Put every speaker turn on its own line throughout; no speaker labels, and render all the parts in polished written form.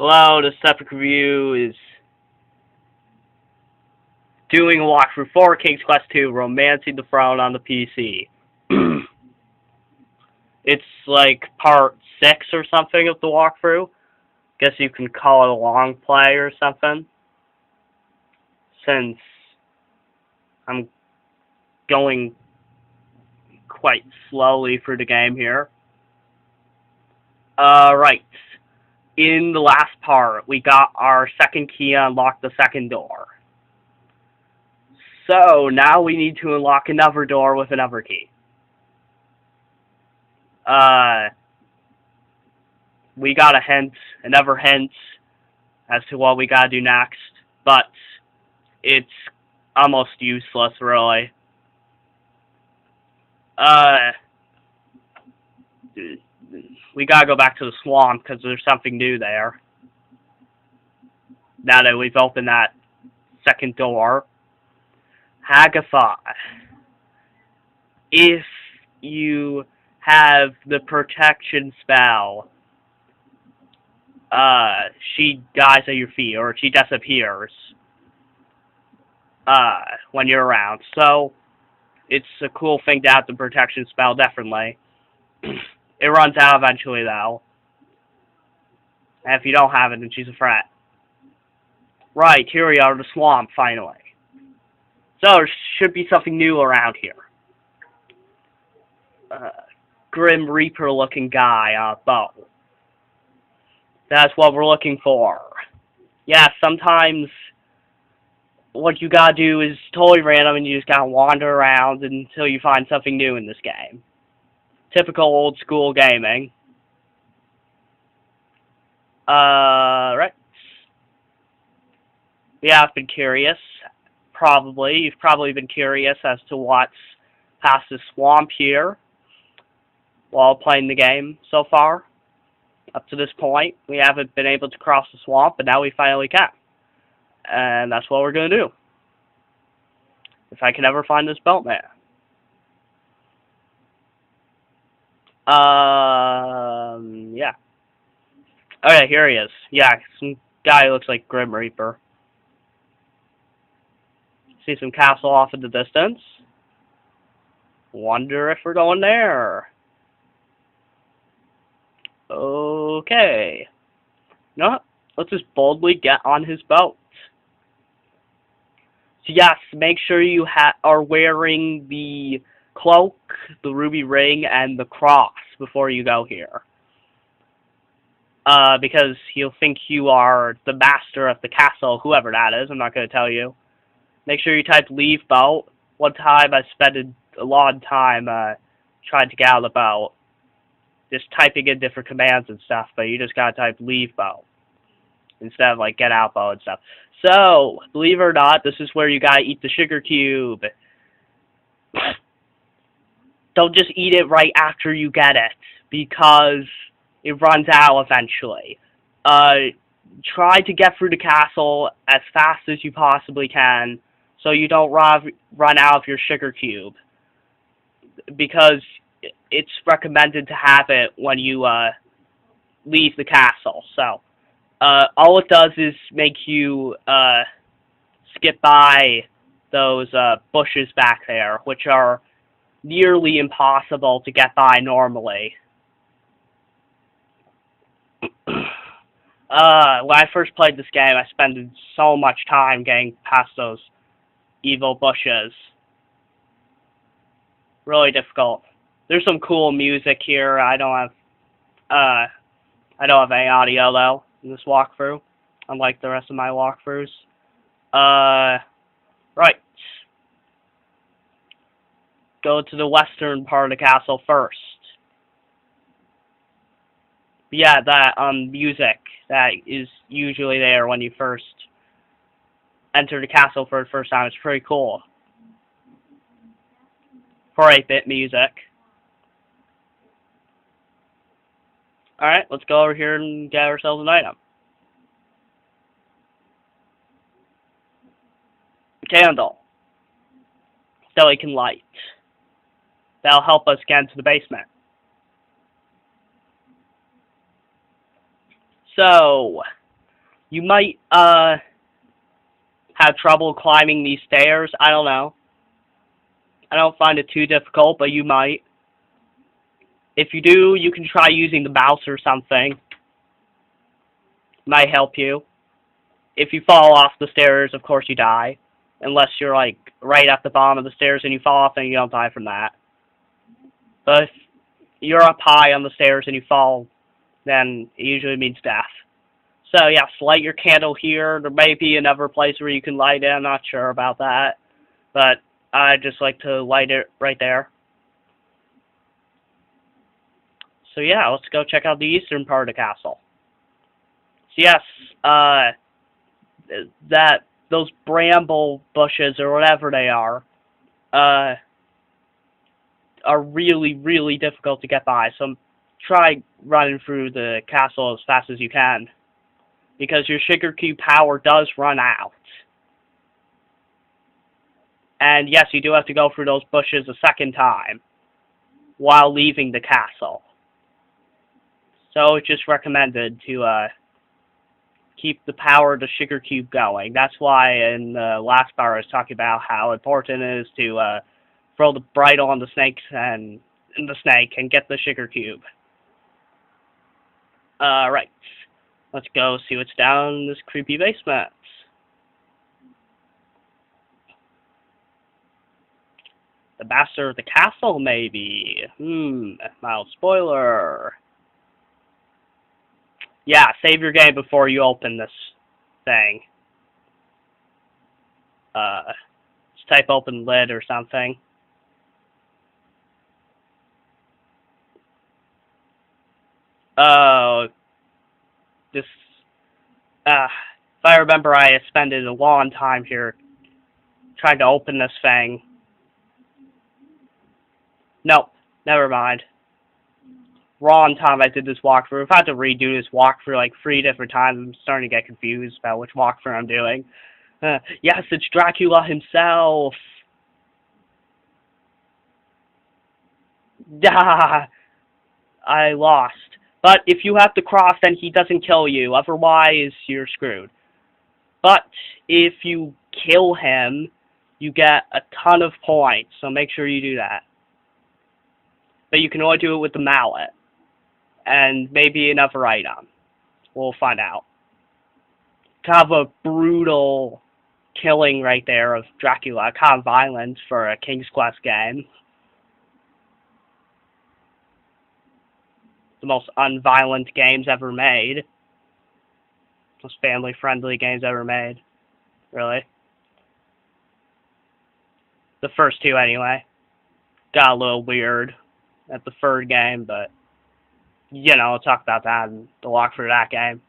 Hello, this Epic Review is doing a walkthrough for King's Quest II, Romancing the Throne on the PC. It's like part 6 or something of the walkthrough. Guess you can call it a long play or something. Since I'm going quite slowly through the game here. Right. In the last part, we got our second key to unlock the second door. So, now we need to unlock another door with another key. We got another hint as to what we gotta do next, but it's almost useless, really. We gotta go back to the swamp, because there's something new there. Now that we've opened that second door. Hagatha. If you have the protection spell, she dies at your feet, or she disappears, when you're around. So, it's a cool thing to have the protection spell, definitely. It runs out eventually, though. And if you don't have it, then she's a threat. Right, here we are, the swamp, finally. So, there should be something new around here. Grim Reaper-looking guy on a bow. That's what we're looking for. Yeah, sometimes what you gotta do is totally random and you just gotta wander around until you find something new in this game. Typical old school gaming. Right. Yeah, I've been curious. You've probably been curious as to what's past the swamp here while playing the game so far. Up to this point, we haven't been able to cross the swamp, but now we finally can. And that's what we're going to do. If I can ever find this boatman. Yeah. Okay, here he is. Yeah, some guy who looks like Grim Reaper. See some castle off in the distance. Wonder if we're going there. Okay. You know what? Let's just boldly get on his boat. So yes, make sure you are wearing the cloak, the ruby ring, and the cross before you go here. Because he'll think you are the master of the castle, whoever that is. I'm not going to tell you. Make sure you type leave boat. One time I spent a long time trying to get out of the boat. Just typing in different commands and stuff, but you just gotta type leave boat instead of like get out boat and stuff. So, believe it or not, this is where you gotta eat the sugar cube. Don't just eat it right after you get it, because it runs out eventually. Try to get through the castle as fast as you possibly can, so you don't run out of your sugar cube. Because it's recommended to have it when you leave the castle. So, all it does is make you skip by those bushes back there, which are nearly impossible to get by normally. When I first played this game, I spent so much time getting past those evil bushes. Really difficult. There's some cool music here. I don't have any audio though in this walkthrough, unlike the rest of my walkthroughs. Right. Go to the western part of the castle first. Yeah, that music that is usually there when you first enter the castle for the first time. It's pretty cool. For 8-bit music. Alright, let's go over here and get ourselves an item. Candle. That we can light. That'll help us get into the basement. So, You might, have trouble climbing these stairs. I don't know. I don't find it too difficult, but you might. If you do, you can try using the mouse or something. Might help you. If you fall off the stairs, of course you die. Unless you're, like, right at the bottom of the stairs and you fall off, then you don't die from that. But if you're up high on the stairs and you fall, then it usually means death. So, yes, light your candle here. There may be another place where you can light it. I'm not sure about that. But I just like to light it right there. So, yeah, let's go check out the eastern part of the castle. So, yes, those bramble bushes, or whatever they are really, really difficult to get by. So, try running through the castle as fast as you can, because your sugar cube power does run out. And yes, you do have to go through those bushes a second time while leaving the castle. So it's just recommended to keep the power of the sugar cube going. That's why in the last part I was talking about how important it is to throw the bridle on the snake and get the sugar cube. Right. Let's go see what's down this creepy basement. The master of the castle, maybe. Mild spoiler. Yeah, save your game before you open this thing. Just type open lid or something. Oh, this, if I remember, I spent a long time here trying to open this thing. Nope, never mind. Wrong time I did this walkthrough. I've had to redo this walkthrough like 3 different times. I'm starting to get confused about which walkthrough I'm doing. Yes, it's Dracula himself. I lost. But if you have to cross, then he doesn't kill you. Otherwise, you're screwed. But if you kill him, you get a ton of points. So make sure you do that. But you can only do it with the mallet. And maybe another item. We'll find out. Kind of a brutal killing right there of Dracula. Kind of violent for a King's Quest game. The most unviolent games ever made. Most family-friendly games ever made. Really. The first 2, anyway. Got a little weird at the 3rd game, but you know, we'll talk about that in the walkthrough of that game.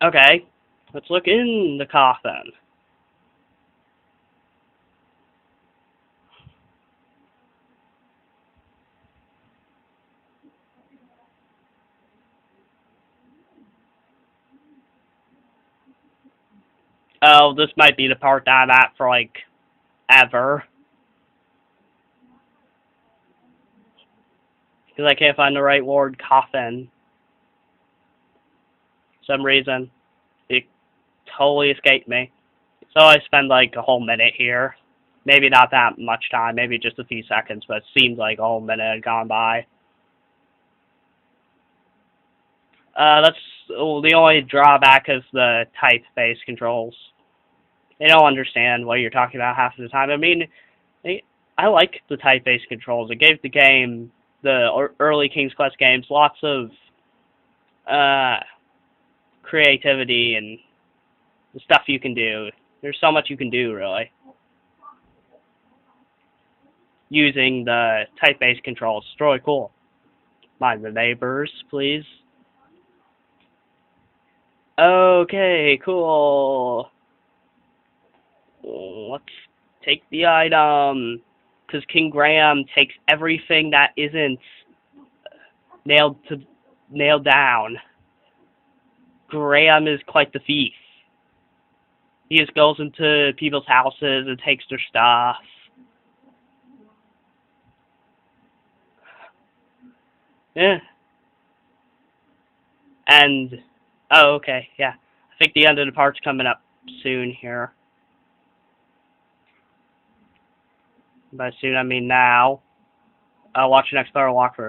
Okay, let's look in the coffin. Oh, this might be the part that I'm at for, like, ever. Because I can't find the right word, coffin. For some reason. It totally escaped me. So I spend like a whole minute here. Maybe not that much time, maybe just a few seconds, but it seems like a whole minute had gone by. That's the only drawback is the type-based controls. They don't understand what you're talking about half of the time. I mean, I like the type-based controls. It gave the game, the early King's Quest games, lots of creativity and the stuff you can do. There's so much you can do, really, using the type-based controls. It's really cool. Mind the neighbors, please. Okay, cool. Let's take the item, because King Graham takes everything that isn't nailed down. Graham is quite the thief. He just goes into people's houses and takes their stuff. Yeah. And, oh, okay, yeah. I think the end of the part's coming up soon here. By soon, I mean now. Watch the next player walkthrough.